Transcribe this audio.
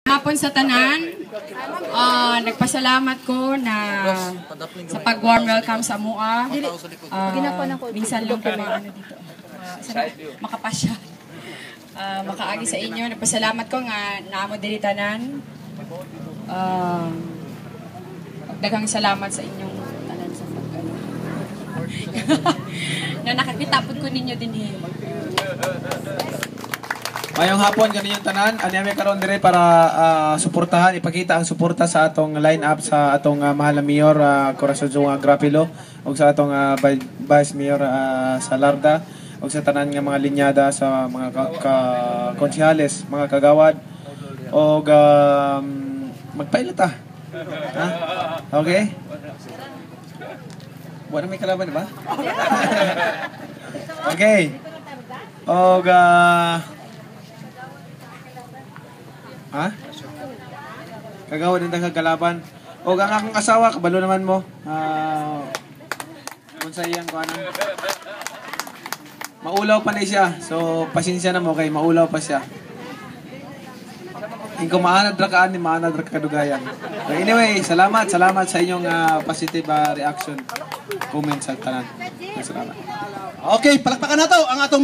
Hapon sa tanan, nagpasalamat ko na sa pag-warm welcome sa MUA. Minsan lang kami dito. Makapasya. Makaagi sa inyo. Nagpasalamat ko nga naamo diri tanan. Daghang salamat sa inyong tanan sa pag na nakakita po ko ninyo din eh. Mayong hapon kaninyong tanan, ani karon dire para suportahan, ipakita ang suporta sa atong line-up sa atong mahal na mayor Corazon Grapilo ug sa atong vice mayor sa Larda ug sa tanan nga mga linyada sa mga konsehales, mga kagawad ug magpailata. Ha? Okay? Wala may kalaban ba? Okay. Og ha? Kagawad din kagalaban. O ang akong asawa, kabalo naman mo. Kung sa iyang kuha na. Maulaw pa na siya. So, pasensya na mo kay maulaw pa siya. Kung maanad ra kaan, maanad ra kadugayan. So, anyway, salamat sa inyong positive reaction. Comment sa tanan. Salamat. Okay, palakpakan na to ang atong